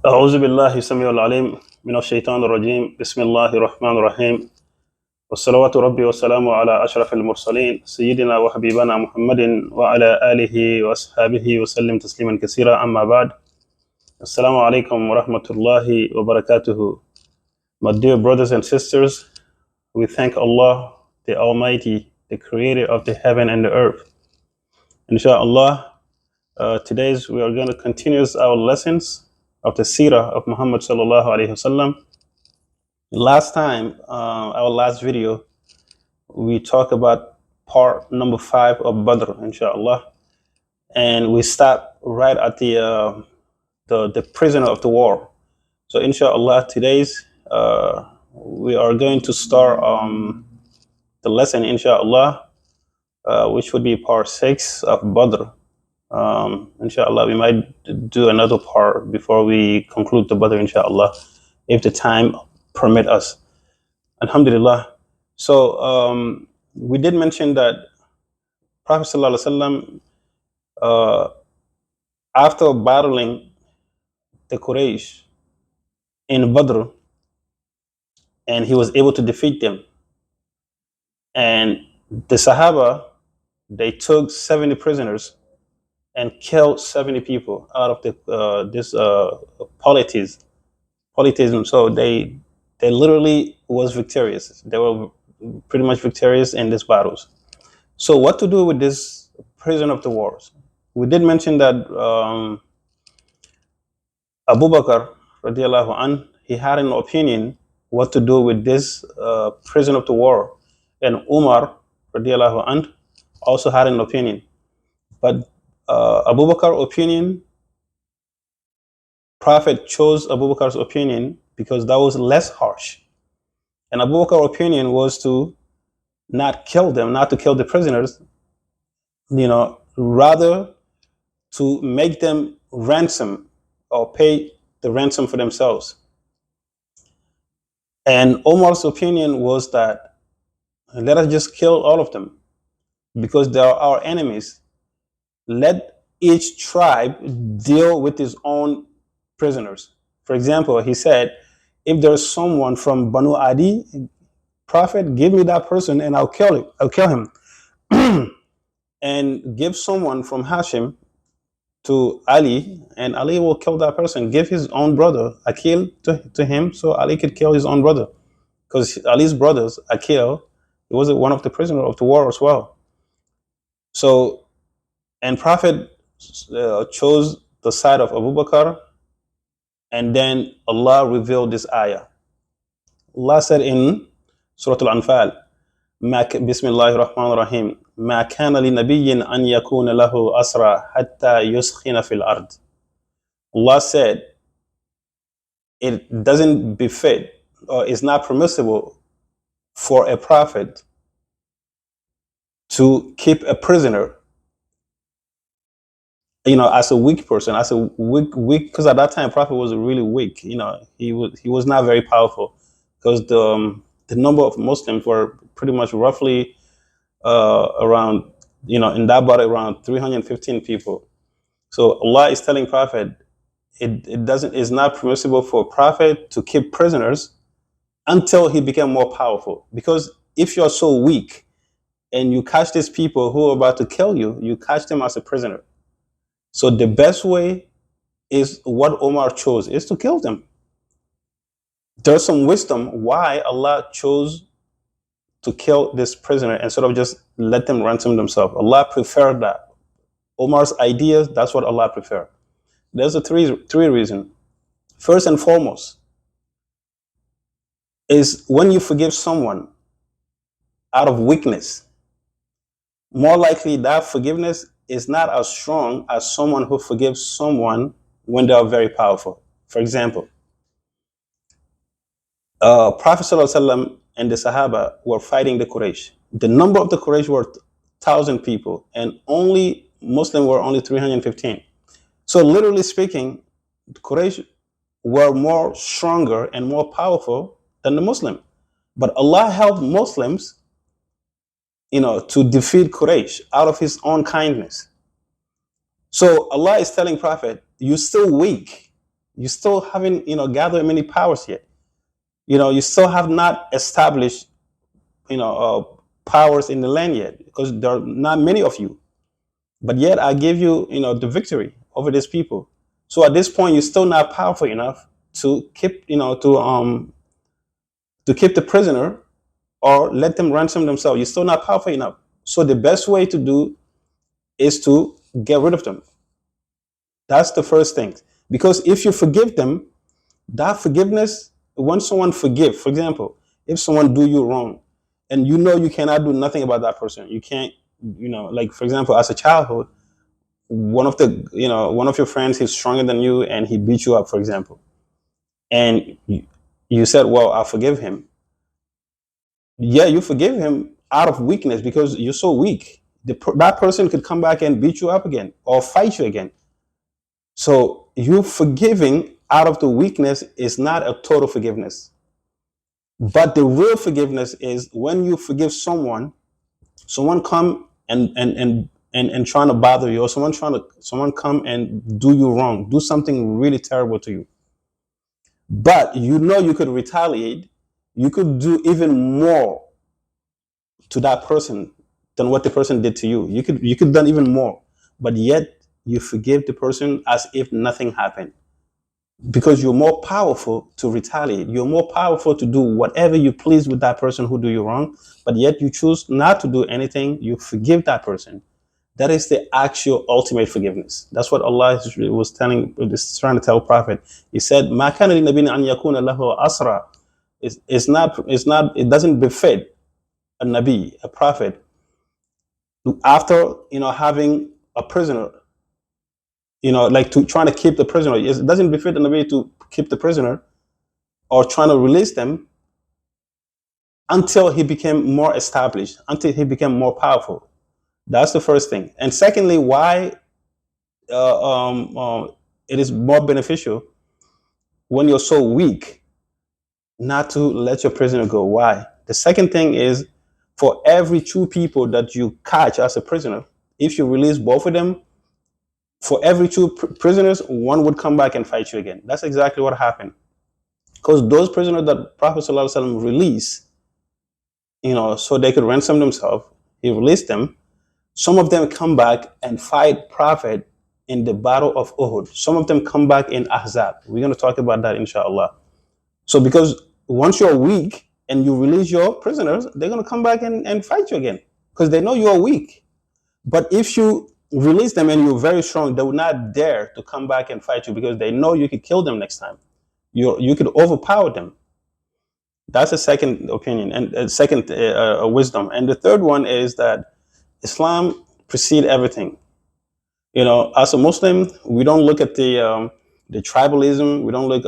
أعوذ بالله السميع العليم من الشيطان الرجيم بسم الله الرحمن الرحيم والصلوات ربي والسلام على أشرف المرسلين سيدنا وحبيبنا محمد وعلى آله وأصحابه وسلم تسليما كثيرا أما بعد السلام عليكم ورحمة الله وبركاته. My dear brothers and sisters, we thank Allah the Almighty, the creator of the heaven and the earth. Inshallah, today we are going to continue our lessons of the Seerah of Muhammad sallallahu alaihi wasallam. Last time, our last video, we talked about part number 5 of Badr, inshallah, and we stopped right at the prisoner of the war. So, inshallah, today's we are going to start the lesson, inshallah, which would be part 6 of Badr. Inshallah, we might do another part before we conclude the Badr, inshallah, if the time permit us. Alhamdulillah. So we did mention that Prophet Sallallahu Alaihi Wasallam, after battling the Quraysh in Badr, and he was able to defeat them, and the Sahaba, they took 70 prisoners and killed 70 people out of this politism. So they literally was victorious. They were pretty much victorious in these battles. So what to do with this prisoner of the wars? We did mention that Abu Bakr, radiallahu anh, he had an opinion what to do with this prisoner of the war. And Umar, radiallahu anh, also had an opinion. But Abu Bakr's opinion, Prophet chose Abu Bakr's opinion because that was less harsh. And Abu Bakr's opinion was to not kill them, not to kill the prisoners, rather to make them ransom or pay the ransom for themselves. And Omar's opinion was that let us just kill all of them because they are our enemies. Let each tribe deal with its own prisoners. For example, he said, if there's someone from Banu Adi, Prophet, give me that person and I'll kill him. And give someone from Hashim to Ali, and Ali will kill that person. Give his own brother Akil to him, so Ali could kill his own brother, because Ali's brothers, Akil, he was one of the prisoners of the war as well. So, and Prophet chose the side of Abu Bakr, and then Allah revealed this ayah. Allah said in Surah Al-Anfal, Bismillahir Rahmanir Rahim, ما كان لنبي أن يكون له أسرى حتى يسخن في الأرض. Allah said, it doesn't befit or is not permissible for a prophet to keep a prisoner, as a weak person, as a weak, because at that time Prophet was really weak. He was not very powerful, because the number of Muslims were pretty much roughly around, in that battle, around 315 people. So Allah is telling Prophet, it's not permissible for Prophet to keep prisoners until he became more powerful. Because if you're so weak and you catch these people who are about to kill you, you catch them as a prisoner. So the best way is what Omar chose, is to kill them. There's some wisdom why Allah chose to kill this prisoner instead of just let them ransom themselves. Allah preferred that. Omar's ideas, that's what Allah preferred. There's three reasons. First and foremost is when you forgive someone out of weakness, more likely that forgiveness is not as strong as someone who forgives someone when they are very powerful. For example, Prophet ﷺ and the Sahaba were fighting the Quraysh. The number of the Quraysh were 1,000 people, and only Muslims were only 315. So literally speaking, the Quraysh were more stronger and more powerful than the Muslim. But Allah helped Muslims, to defeat Quraysh out of his own kindness. So Allah is telling Prophet, you're still weak. You still haven't, gathered many powers yet. You still have not established, powers in the land yet, because there are not many of you. But yet I give you, the victory over these people. So at this point, you're still not powerful enough to keep, to keep the prisoner or let them ransom themselves. You're still not powerful enough. So the best way to do is to get rid of them. That's the first thing. Because if you forgive them, that forgiveness, when someone forgive, for example, if someone do you wrong, and you cannot do nothing about that person, you can't, like for example, as a childhood, one of your friends is stronger than you and he beat you up, for example, and you said, well, I'll forgive him. Yeah, you forgive him out of weakness because you're so weak. That person could come back and beat you up again or fight you again. So you forgiving out of the weakness is not a total forgiveness. But the real forgiveness is when you forgive someone come and trying to bother you, or someone come and do you wrong, do something really terrible to you. But you could retaliate, you could do even more to that person than what the person did to you. You could done even more, but yet you forgive the person as if nothing happened. Because you're more powerful to retaliate. You're more powerful to do whatever you please with that person who do you wrong, but yet you choose not to do anything. You forgive that person. That is the actual ultimate forgiveness. That's what Allah was trying to tell Prophet. He said, "Ma kana li nabiyyin an yakuna lahu asra." It doesn't befit a nabi, a prophet, after having a prisoner, like to trying to keep the prisoner. It doesn't befit a nabi to keep the prisoner or trying to release them until he became more established, until he became more powerful. That's the first thing. And secondly, why it is more beneficial when you're so weak not to let your prisoner go. Why? The second thing is, for every two people that you catch as a prisoner, if you release both of them, for every two prisoners, one would come back and fight you again. That's exactly what happened. Because those prisoners that Prophet ﷺ released, so they could ransom themselves, he released them. Some of them come back and fight Prophet in the Battle of Uhud. Some of them come back in Ahzab. We're going to talk about that, inshallah. So because once you're weak and you release your prisoners, they're going to come back and fight you again because they know you're weak. But if you release them and you're very strong, they will not dare to come back and fight you because they know you could kill them next time. You could overpower them. That's a second opinion and a second wisdom. And the third one is that Islam precedes everything. As a Muslim, we don't look at the tribalism. We don't look,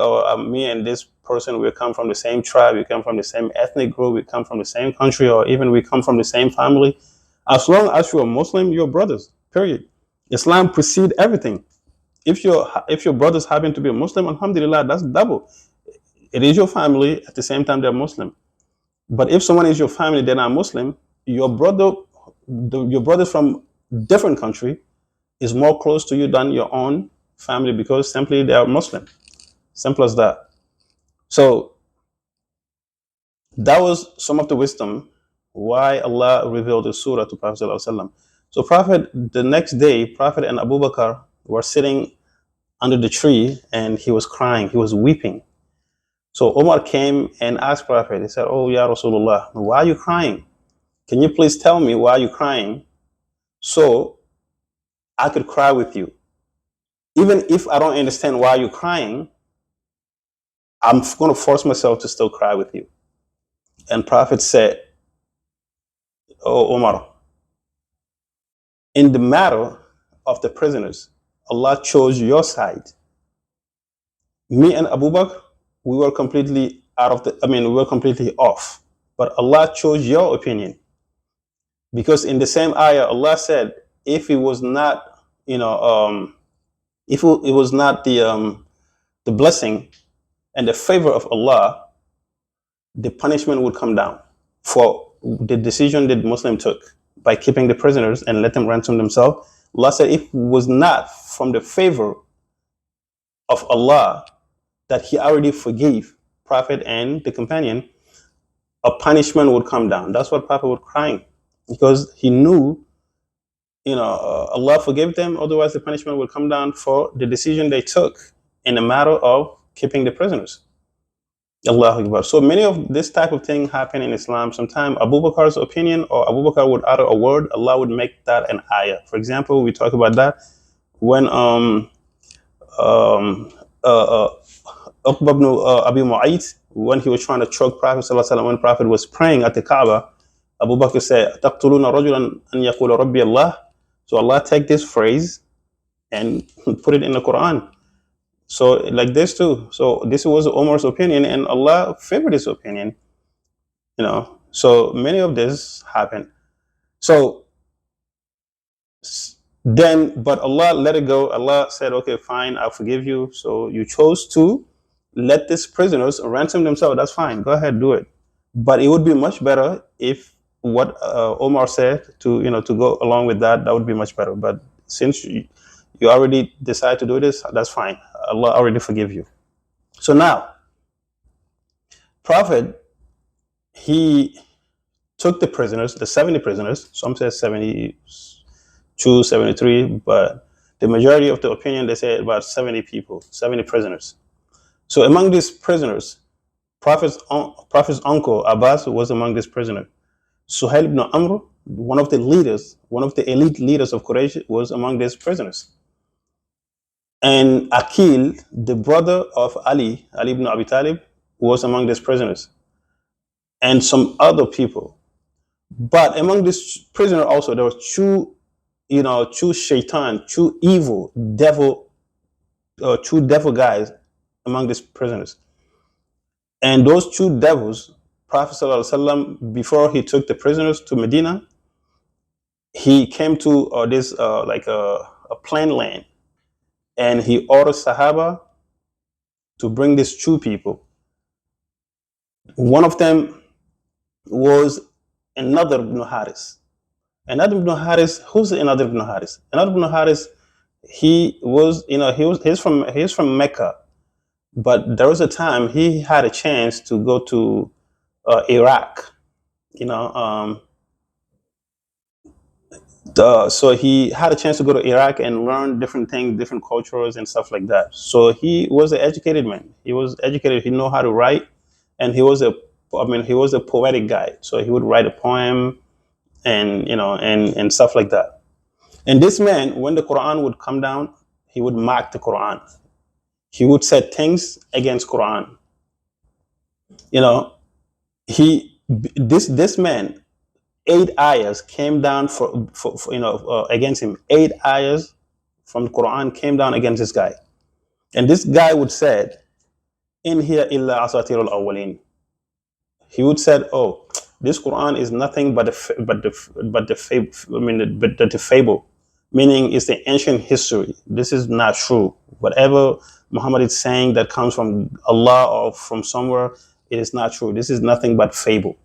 me and this person, we come from the same tribe, we come from the same ethnic group, we come from the same country, or even we come from the same family. As long as you're a Muslim, you're brothers, period. Islam precedes everything. If your brothers happen to be a Muslim, alhamdulillah, that's double. It is your family, at the same time they're Muslim. But if someone is your family, they're not Muslim, your brother from different country is more close to you than your own family because simply they are Muslim. Simple as that. So that was some of the wisdom why Allah revealed the surah to Prophet ﷺ. So the next day, Prophet and Abu Bakr were sitting under the tree and he was crying, he was weeping. So Omar came and asked Prophet, he said, "Oh, Ya Rasulullah, why are you crying? Can you please tell me why you're crying so I could cry with you? Even if I don't understand why you're crying, I'm going to force myself to still cry with you." And Prophet said, "Oh, Omar, in the matter of the prisoners, Allah chose your side. Me and Abu Bakr, we were completely we were completely off. But Allah chose your opinion. Because in the same ayah, Allah said, if it was not, if it was not the blessing and the favor of Allah, the punishment would come down for the decision that Muslim took by keeping the prisoners and let them ransom themselves. Allah said, if it was not from the favor of Allah, that he already forgave Prophet and the companion, a punishment would come down. That's what Prophet was crying, because he knew, Allah forgave them. Otherwise, the punishment would come down for the decision they took in the matter of keeping the prisoners. Allahu Akbar. So many of this type of thing happen in Islam. Sometimes Abu Bakr's opinion, or Abu Bakr would utter a word, Allah would make that an ayah. For example, we talk about that when um, uh, uh, Uqba ibn Abi Mu'ayt, when he was trying to choke Prophet sallallahu alaihi wasallam, when Prophet was praying at the Kaaba, Abu Bakr said, "تقتلون رجلا أن يقول ربي الله." So Allah take this phrase and put it in the Quran. So like this too. So this was Umar's opinion, and Allah favored his opinion. So many of this happened. So then, but Allah let it go. Allah said, "Okay, fine, I'll forgive you." So you chose to let these prisoners ransom themselves. That's fine. Go ahead, do it. But it would be much better if what Omar said to go along with that. That would be much better. But since you already decide to do this, that's fine. Allah already forgive you. So now, Prophet, he took the prisoners, the 70 prisoners. Some say 72, 73, but the majority of the opinion, they say about 70 people, 70 prisoners. So among these prisoners, Prophet's uncle Abbas was among these prisoners. Suhail ibn Amr, one of the leaders, one of the elite leaders of Quraysh, was among these prisoners. And Akil, the brother of Ali ibn Abi Talib, was among these prisoners. And some other people. But among these prisoners also, there were two shaitan, two evil devil, two devil guys among these prisoners. And those two devils, Prophet ﷺ, before he took the prisoners to Medina, he came to this like a plain land, and he ordered Sahaba to bring these two people. One of them was another ibn Haris. Another ibn Haris, who's another ibn Haris? Another ibn Haris, he's from Mecca, but there was a time he had a chance to go to Iraq. So he had a chance to go to Iraq and learn different things, different cultures and stuff like that. So he was an educated man. He was educated. He knew how to write, and he was a poetic guy. So he would write a poem, and stuff like that. And this man, when the Quran would come down, he would mark the Quran. He would say things against Quran. This man, 8 ayahs came down for against him. 8 ayahs from the Quran came down against this guy, and this guy would say, "In here illa asatir al awwalin." He would say, "Oh, this Quran is nothing but the fable, meaning it's the ancient history. This is not true. Whatever Muhammad is saying that comes from Allah or from somewhere, it is not true. This is nothing but fable."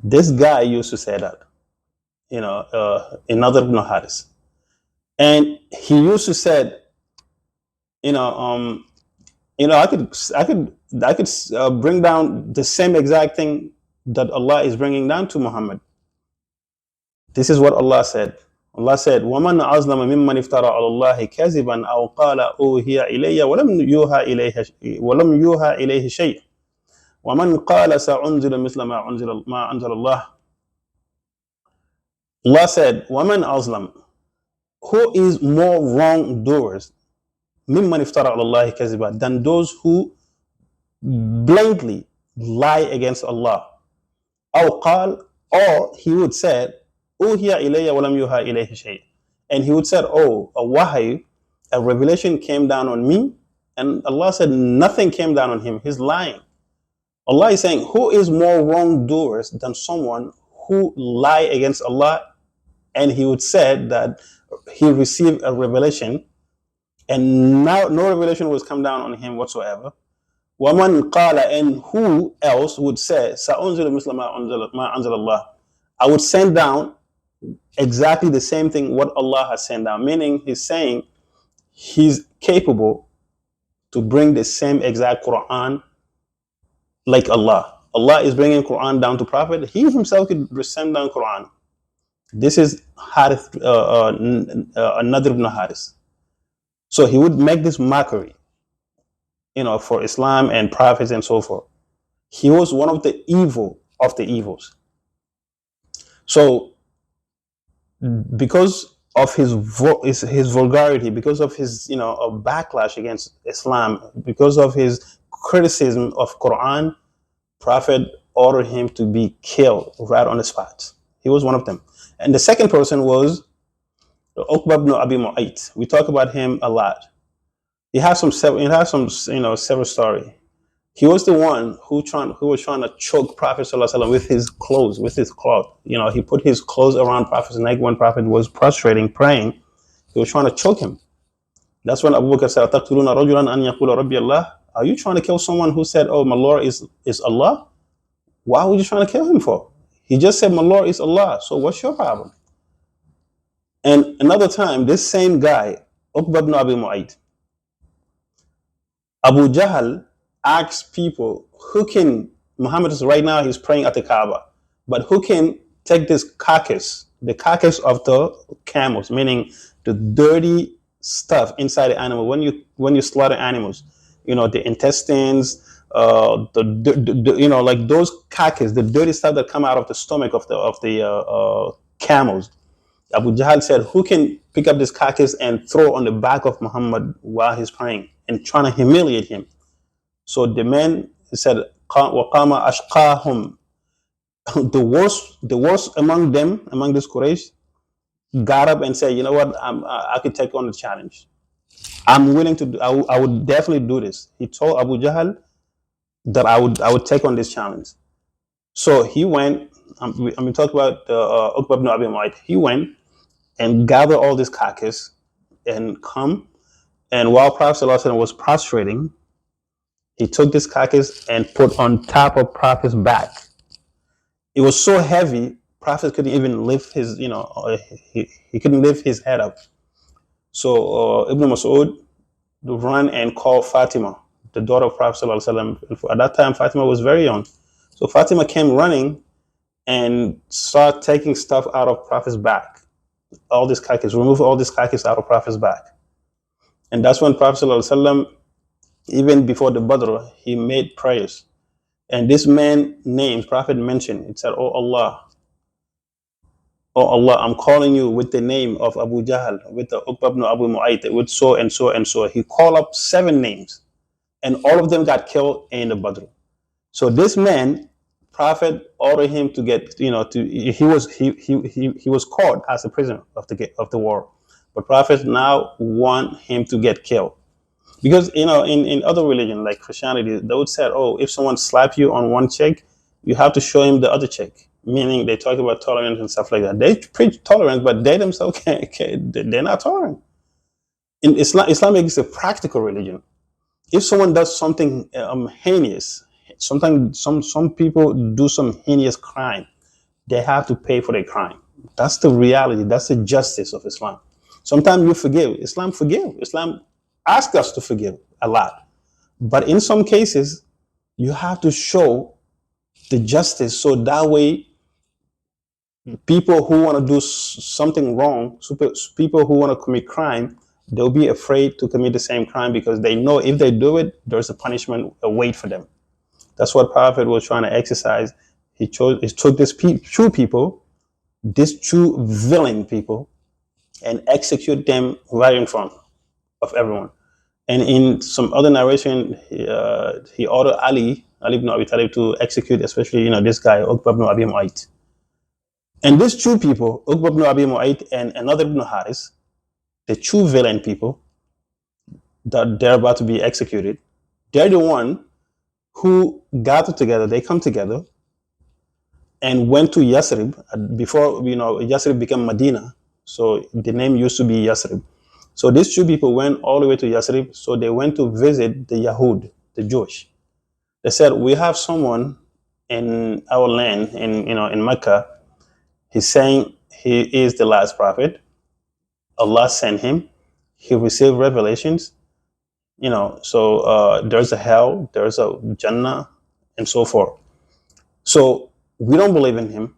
This guy used to say that, another Ibn Haris. And he used to say, I could bring down the same exact thing that Allah is bringing down to Muhammad. This is what Allah said. Allah said, وَمَنْ أَظْلَمَ مِمَّنْ افْتَرَى عَلَى اللَّهِ كَذِبًا أَوْ قَالَ أُوحِيَ إِلَيَّ وَلَمْ يُوحَى إِلَيْهِ شَيْءٌ وَمَنْ قَالَ سَأُنْزِلُ مِثْلَ مَا أَنزَلَ اللَّهُ. Allah said, وَمَنْ أَظْلَمَ, who is more wrongdoers, مِمَّنْ افْتَرَى عَلَى اللَّهِ كَذِبًا, than those who blankly lie against Allah. أو قال, or he would say, أُوحِيَ إِلَيَّ وَلَمْ يُوحَى إِلَيْهِ شَيْءٌ, and he would say, oh, a wahy, a revelation came down on me, and Allah said nothing came down on him. He's lying. Allah is saying, who is more wrongdoers than someone who lie against Allah, and he would say that he received a revelation, and now no revelation was come down on him whatsoever. وَمَنْ قَالَ, and who else would say, سَأُنْزِلُ مِثْلَ مَا أَنزَلَ اللَّهُ, I would send down exactly the same thing what Allah has sent down. Meaning he's saying he's capable to bring the same exact Quran like Allah. Allah is bringing Quran down to Prophet. He himself could send down Quran. This is Harith, another ibn Harith. So he would make this mockery, for Islam and prophets and so forth. He was one of the evil of the evils. So because of his vulgarity, because of his backlash against Islam, because of his criticism of Quran, Prophet ordered him to be killed right on the spot. He was one of them. And the second person was Uqba ibn Abi Mu'ayt. We talk about him a lot. He has some several story. He was the one who was trying to choke Prophet ﷺ with his clothes, with his cloth. He put his clothes around Prophet's neck when Prophet was prostrating, praying. He was trying to choke him. That's when Abu Bakr said, "Taqtuluna rajulan an yaqula Rabbi Allah." Are you trying to kill someone who said, "Oh, my Lord is Allah"? Why would you trying to kill him for? He just said, "My Lord is Allah." So what's your problem? And another time, this same guy, Uqba ibn Abi Mu'ayt, Abu Jahl asked people, Muhammad is right now, he's praying at the Kaaba, but who can take this carcass, the carcass of the camels, meaning the dirty stuff inside the animal. When you slaughter animals, the intestines, like those carcass, the dirty stuff that come out of the stomach of the camels. Abu Jahl said, who can pick up this carcass and throw on the back of Muhammad while he's praying and trying to humiliate him? So the man said, وَقَامَ أَشْقَاهُمْ. The worst among them, among this Quraysh, got up and said, you know what, I could take on the challenge. I'm willing to, I would definitely do this. He told Abu Jahl that I would take on this challenge. So he went, talk about Uqba ibn Abi Mu'ayt. He went and gathered all this carcass and come, and while Prophet ﷺ was prostrating, he took this carcass and put on top of Prophet's back. It was so heavy, Prophet couldn't even lift his, he couldn't lift his head up. So Ibn Mas'ud ran and called Fatima, the daughter of Prophet ﷺ. At that time, Fatima was very young. So Fatima came running and started taking stuff out of Prophet's back. All this carcass, remove all this carcass out of Prophet's back. And that's when Prophet ﷺ, even before the Badr, he made prayers. And this man named, Prophet mentioned, it said, oh Allah, I'm calling you with the name of Abu Jahl, with the Uqba ibn Abu Mu'ayt, with so and so and so. He called up 7 names, and all of them got killed in the Badr. So this man, Prophet ordered him to get, he was caught as a prisoner of the war. But Prophet now want him to get killed. Because, in other religions like Christianity, they would say, oh, if someone slaps you on one cheek, you have to show him the other cheek. Meaning they talk about tolerance and stuff like that. They preach tolerance, but they themselves they're not tolerant. In Islam is a practical religion. If someone does something heinous, sometimes some people do some heinous crime, they have to pay for their crime. That's the reality. That's the justice of Islam. Sometimes you forgive. Islam forgive. Islam asks us to forgive a lot. But in some cases, you have to show the justice so that way people who want to do something wrong, people who want to commit crime, they'll be afraid to commit the same crime because they know if they do it, there's a punishment await for them. That's what Prophet was trying to exercise. He took these true people, these true villain people, and execute them right in front of everyone. And in some other narration, he ordered Ali ibn Abi Talib to execute, especially this guy Uqba ibn Abi Mu'ayt. And these two people, Uqba ibn Abi Mu'ayt and another ibn Haris, the true villain people that they're about to be executed, they're the one who gathered together. They come together and went to Yasrib before Yasrib became Medina. So the name used to be Yasrib. So these two people went all the way to Yasrib. So they went to visit the Yahud, the Jewish. They said, we have someone in our land, in Mecca. He's saying he is the last prophet. Allah sent him. He received revelations. So there's a hell, there's a Jannah, and so forth. So we don't believe in him.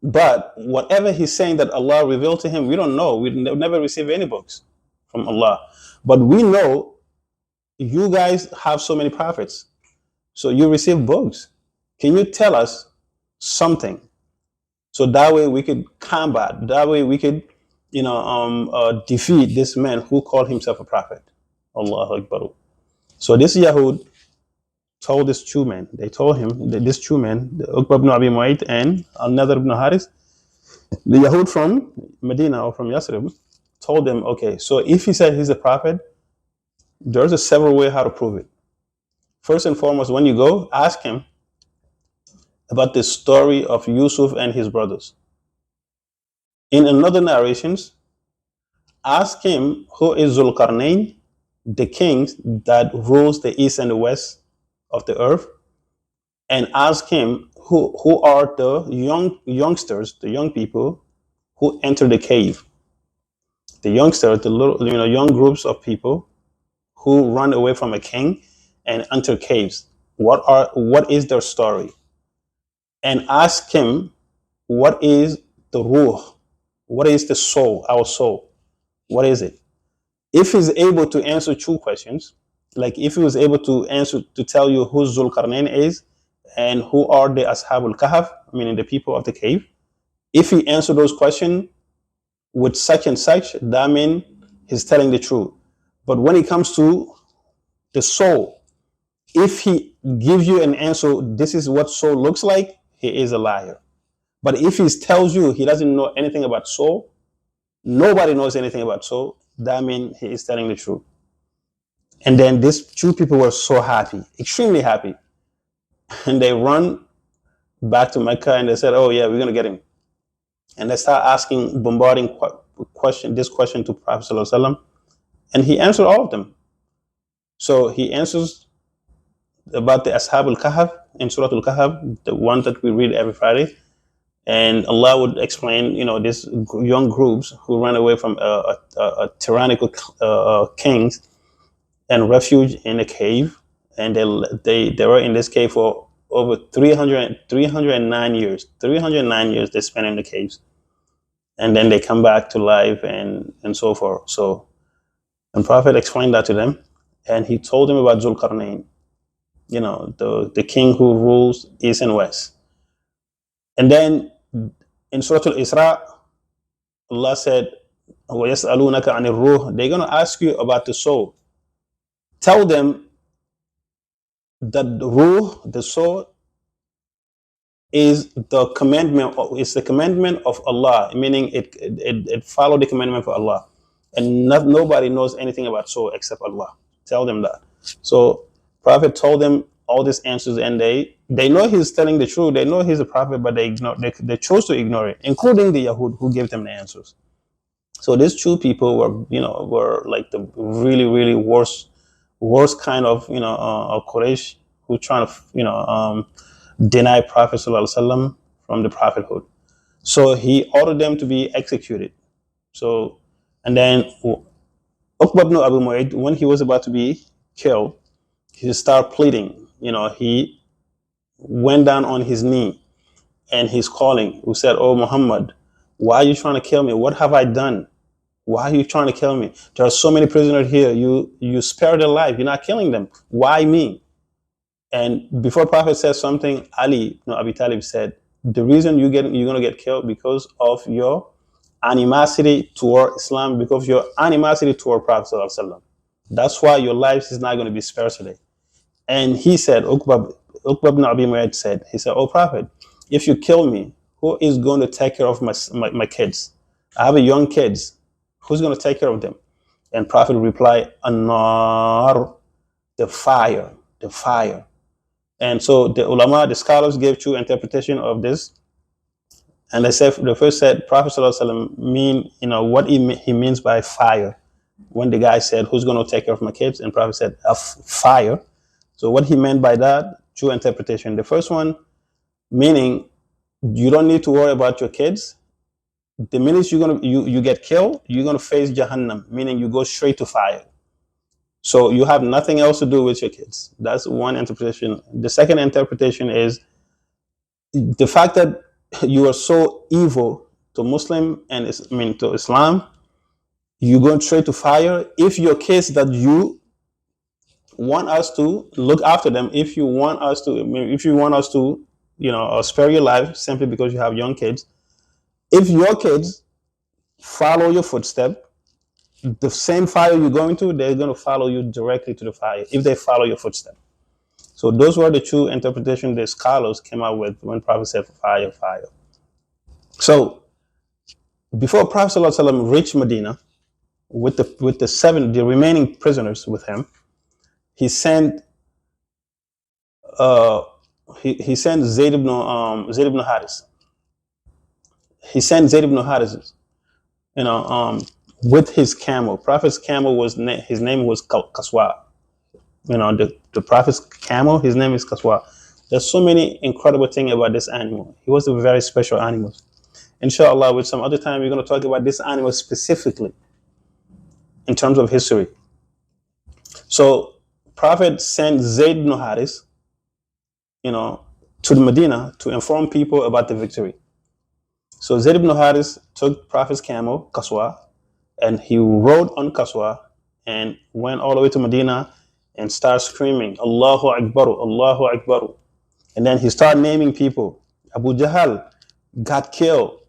But whatever he's saying that Allah revealed to him, we don't know. We never receive any books from Allah. But we know you guys have so many prophets. So you receive books. Can you tell us something? So that way we could combat, that way we could, defeat this man who called himself a prophet. Allahu Akbar. So this Yahud told this two men, they told him that this two men, Uqba ibn Abi Mu'ayt and Al-Nadr ibn Haris, the Yahud from Medina or from Yasrib, told them, okay, so if he said he's a prophet, there's a several way how to prove it. First and foremost, when you go, ask him about the story of Yusuf and his brothers. In another narrations, ask him who is Zulqarnain, the king that rules the east and the west of the earth, and ask him who are the youngsters, the young people who enter the cave. The youngsters, the little, young groups of people who run away from a king and enter caves. What is their story? And ask him what is the ruh, what is the soul, our soul, what is it? If he's able to answer two questions, like if he was able to answer to tell you who Zulkarnain is and who are the Ashabul Kahf, meaning the people of the cave, if he answered those questions with such and such, that means he's telling the truth. But when it comes to the soul, if he gives you an answer, this is what soul looks like, he is a liar. But if he tells you he doesn't know anything about soul, nobody knows anything about soul, that means he is telling the truth. And then these two people were so happy, extremely happy. And they run back to Mecca and they said, oh yeah, we're going to get him. And they start asking, bombarding this question to Prophet ﷺ, and he answered all of them. So he answers about the Ashab al-Kahf in Surah al-Kahf, the one that we read every Friday. And Allah would explain, these young groups who ran away from a tyrannical kings and refuge in a cave. And they were in this cave for over 309 years. 309 years they spent in the caves. And then they come back to life and so forth. So, and Prophet explained that to them. And he told them about Zulqarnain, the king who rules east and west. And then in Surah Al-Isra, Allah said, وَيَسْأَلُونَكَ عَنِ الرُّوحِ. They're going to ask you about the soul. Tell them that the ruh, the soul, is the commandment. It's the commandment of Allah, meaning it follow the commandment of Allah, and nobody knows anything about soul except Allah. Tell them that. So Prophet told them all these answers, and they know he's telling the truth. They know he's a prophet, but they chose to ignore it, including the Yahud who gave them the answers. So these two people were like the really, really worst kind of Quraysh who trying to deny Prophet ﷺ from the prophethood. So he ordered them to be executed. So, and then Uqba ibn Abu Mu'ayt, when he was about to be killed, he started pleading. He went down on his knee and he's calling, who said, oh Muhammad, why are you trying to kill me? What have I done? Why are you trying to kill me? There are so many prisoners here. You spared their life. You're not killing them. Why me? And before Prophet said something, Ali ibn Abi Talib said, the reason you're going to get killed because of your animosity toward Islam, because of your animosity toward Prophet ﷺ. That's why your life is not going to be spared today. And he said, Uqba ibn Abi Mu'ayt said, he said, oh Prophet, if you kill me, who is going to take care of my kids? I have young kids. Who's going to take care of them? And Prophet replied, An-nar, the fire, the fire. And so the ulama, the scholars gave two interpretation of this. And they said, the first said, Prophet ﷺ mean, what he means by fire. When the guy said, who's going to take care of my kids? And Prophet said, fire. So what he meant by that, two interpretation. The first one, meaning you don't need to worry about your kids. The minute you get killed, you're gonna face Jahannam, meaning you go straight to fire. So you have nothing else to do with your kids. That's one interpretation. The second interpretation is the fact that you are so evil to Muslim and to Islam, you go straight to fire. If your kids that you want us to look after them, if you want us to, if you want us to, spare your life simply because you have young kids, if your kids follow your footsteps, the same fire you're going to, they're going to follow you directly to the fire if they follow your footsteps. So those were the two interpretations the scholars came out with when Prophet said fire, fire. So before Prophet ﷺ reached Medina with the remaining prisoners with him, he sent uh, he sent Zayd ibn Haris. He sent Zayd ibn Haris, you know, with his camel. Prophet's camel his name was Kaswa. The Prophet's camel, his name is Kaswa. There's so many incredible things about this animal. He was a very special animal. Inshallah, with some other time, we're going to talk about this animal specifically in terms of history. So, Prophet sent Zayd ibn Haris, to the Medina to inform people about the victory. So Zayd ibn Haris took Prophet's camel, Kaswa, and he rode on Kaswa and went all the way to Medina and started screaming, Allahu Akbar, Allahu Akbar. And then he started naming people. Abu Jahl got killed.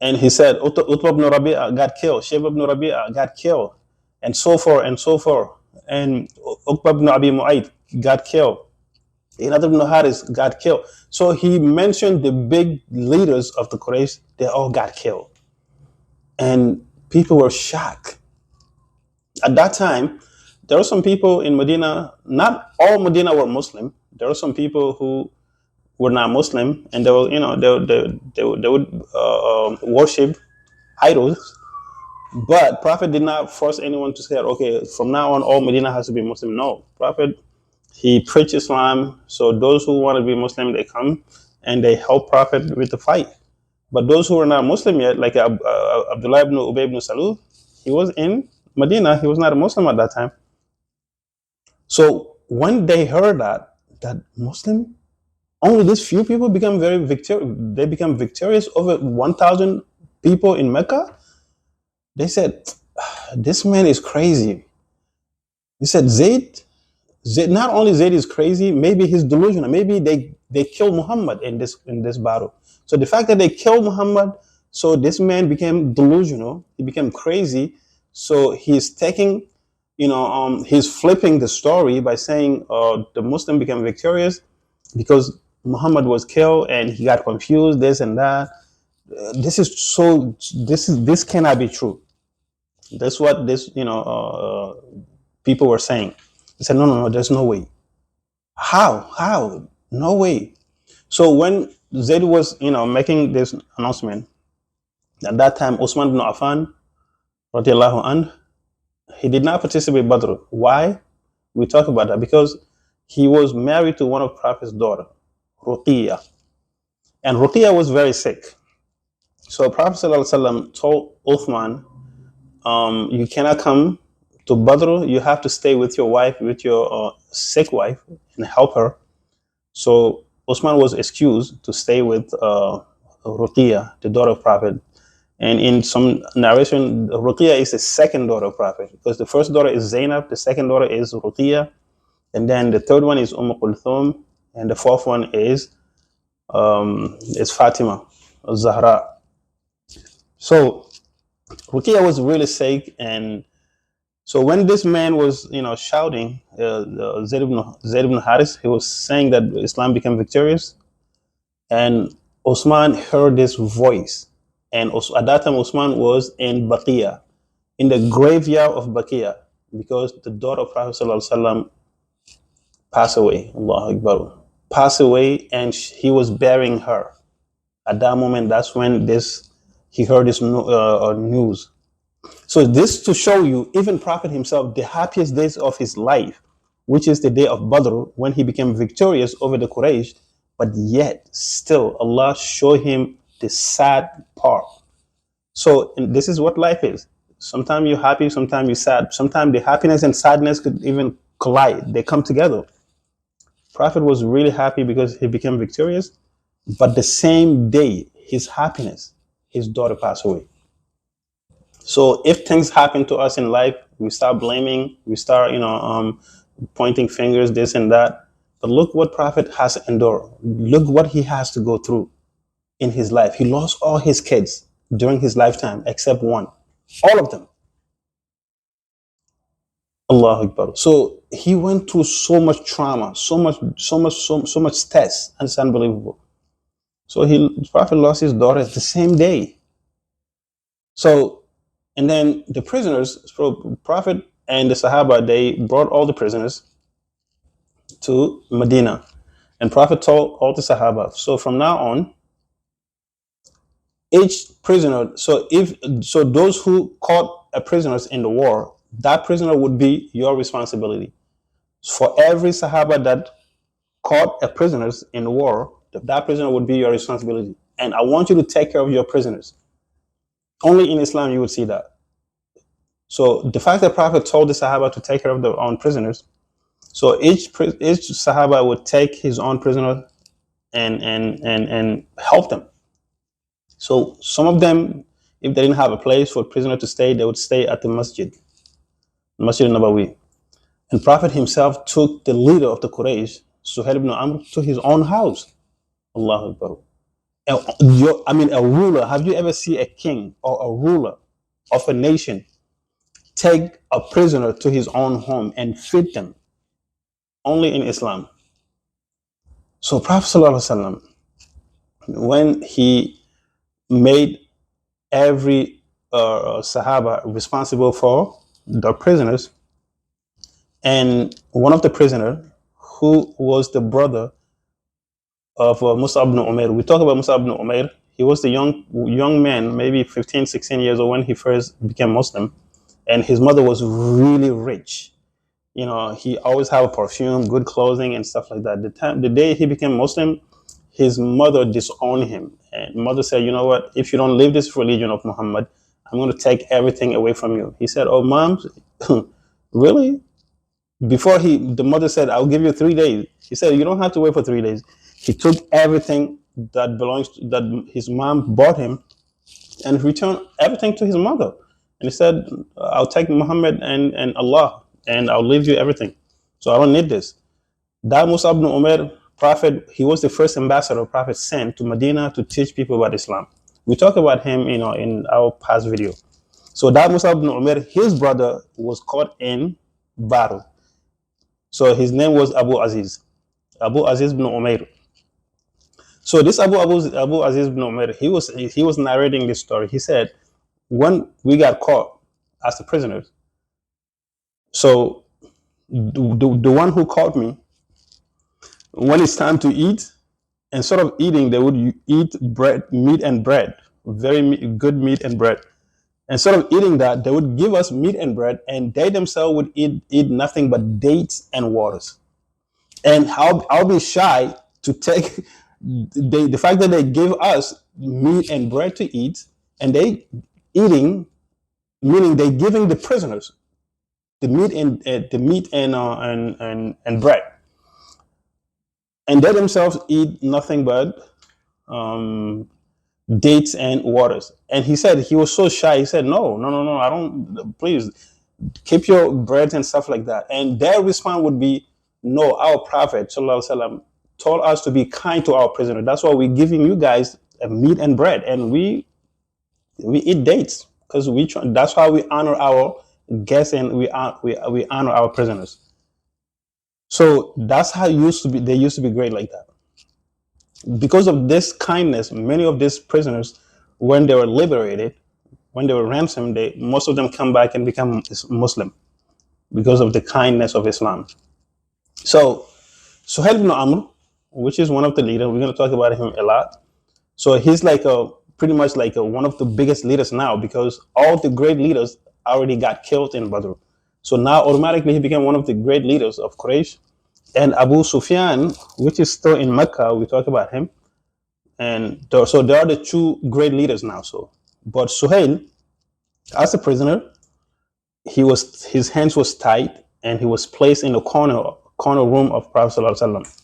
And he said, Utbah ibn Rabi'a got killed. Shayba ibn Rabi'a got killed. And so forth and so forth. And Uqba ibn Abi Mu'ayt got killed. Another ibn Haris got killed. So he mentioned the big leaders of the Quraysh, they all got killed. And people were shocked. At that time, there were some people in Medina, not all Medina were Muslim. There were some people who were not Muslim, and they would worship idols. But Prophet did not force anyone to say, okay, from now on, all Medina has to be Muslim. No, Prophet, he preached Islam. So those who want to be Muslim, they come and they help Prophet with the fight. But those who were not Muslim yet, like Abdullah ibn Ubay ibn Salul, he was in Medina. He was not a Muslim at that time. So when they heard that Muslim, only these few people become they become victorious over 1,000 people in Mecca. They said, this man is crazy. He said, Zayd, not only Zayd is crazy, maybe he's delusional. Maybe they killed Muhammad in this battle. So the fact that they killed Muhammad, so this man became delusional. He became crazy. So he's taking, he's flipping the story by saying the Muslim became victorious because Muhammad was killed and he got confused, this and that. This cannot be true. That's what people were saying. They said, no, there's no way. How? No way. So when Zayd was, making this announcement, at that time, Uthman ibn Affan, radiallahu anh, he did not participate in Badr. Why? We talk about that because he was married to one of Prophet's daughter, Ruqiyya. And Ruqiyya was very sick. So Prophet ﷺ told Uthman, you cannot come to Badr. You have to stay with your wife, with your sick wife, and help her. So Uthman was excused to stay with Ruqiyya, the daughter of Prophet. And in some narration, Ruqiyya is the second daughter of Prophet because the first daughter is Zainab, the second daughter is Ruqiyya, and then the third one is Kulthum, and the fourth one is Fatima, Zahra. So Ruqiyya was really sick, and so when this man was, shouting, Zayd ibn Haris, he was saying that Islam became victorious, and Osman heard this voice, and at that time Osman was in Baqiyah, in the graveyard of Baqiyah, because the daughter of Prophet ﷺ passed away. Allahu Akbar, passed away, and he was burying her. At that moment, that's when he heard this news. So this to show you, even Prophet himself, the happiest days of his life, which is the day of Badr, when he became victorious over the Quraysh, but yet still Allah showed him the sad part. So this is what life is. Sometimes you're happy, sometimes you're sad. Sometimes the happiness and sadness could even collide. They come together. Prophet was really happy because he became victorious, but the same day, his happiness, his daughter passed away. So if things happen to us in life, we start blaming, we start, pointing fingers, this and that. But look what Prophet has endured. Look what he has to go through in his life. He lost all his kids during his lifetime except one. All of them. Allah Akbar. So he went through so much trauma, so much stress, and it's unbelievable. So Prophet lost his daughter the same day. So, and then the prisoners, so Prophet and the Sahaba, they brought all the prisoners to Medina. And Prophet told all the Sahaba, so from now on, each prisoner, so those who caught a prisoners in the war, that prisoner would be your responsibility. For every Sahaba that caught a prisoners in the war, that prisoner would be your responsibility. And I want you to take care of your prisoners. Only in Islam you would see that. So the fact that Prophet told the Sahaba to take care of their own prisoners, so each Sahaba would take his own prisoner and help them. So some of them, if they didn't have a place for a prisoner to stay, they would stay at the Masjid Nabawi. And Prophet himself took the leader of the Quraysh, Suhail ibn Amr, to his own house. Allahu Akbar. A ruler. Have you ever seen a king or a ruler of a nation take a prisoner to his own home and feed them? Only in Islam. So Prophet ﷺ, when he made every Sahaba responsible for the prisoners, and one of the prisoners, who was the brother of Mus'ab ibn Umair. We talk about Mus'ab ibn Umair. He was the young man, maybe 15, 16 years old when he first became Muslim. And his mother was really rich. He always had a perfume, good clothing, and stuff like that. The day he became Muslim, his mother disowned him. And mother said, you know what? If you don't live this religion of Muhammad, I'm going to take everything away from you. He said, oh, mom, really? The mother said, I'll give you 3 days. He said, you don't have to wait for 3 days. He took everything that his mom bought him and returned everything to his mother. And he said, I'll take Muhammad and Allah and I'll leave you everything. So I don't need this. That Mus'ab ibn Umair, Prophet, he was the first ambassador Prophet sent to Medina to teach people about Islam. We talk about him, in our past video. So that Mus'ab ibn Umair, his brother was caught in Badr. So his name was Abu Aziz ibn Umair. So this Abu Aziz ibn Umair, he was narrating this story. He said, when we got caught as the prisoners, so the one who caught me, when it's time to eat, instead of eating, they would eat meat and bread, good meat and bread. Instead of eating that, they would give us meat and bread, and they themselves would eat nothing but dates and waters. And I'll be shy to take the fact that they give us meat and bread to eat, and they eating, meaning they giving the prisoners the meat and bread, and they themselves eat nothing but dates and waters. And he said he was so shy. He said, no, I don't. Please keep your bread and stuff like that. And their response would be, no, our Prophet sallallahu alaihi wasallam told us to be kind to our prisoner. That's why we're giving you guys meat and bread, and we eat dates because that's how we honor our guests and we honor our prisoners. So that's how it used to be. They used to be great like that. Because of this kindness, many of these prisoners, when they were liberated, when they were ransomed, most of them come back and become Muslim because of the kindness of Islam. So Suhail ibn Amr, which is one of the leaders, we're going to talk about him a lot. So he's pretty much one of the biggest leaders now, because all the great leaders already got killed in Badr. So now automatically he became one of the great leaders of Quraysh. And Abu Sufyan, which is still in Mecca, we talk about him. And so they are the two great leaders now. But Suhail, As a prisoner, his hands was tied and he was placed in the corner room of Prophet ﷺ.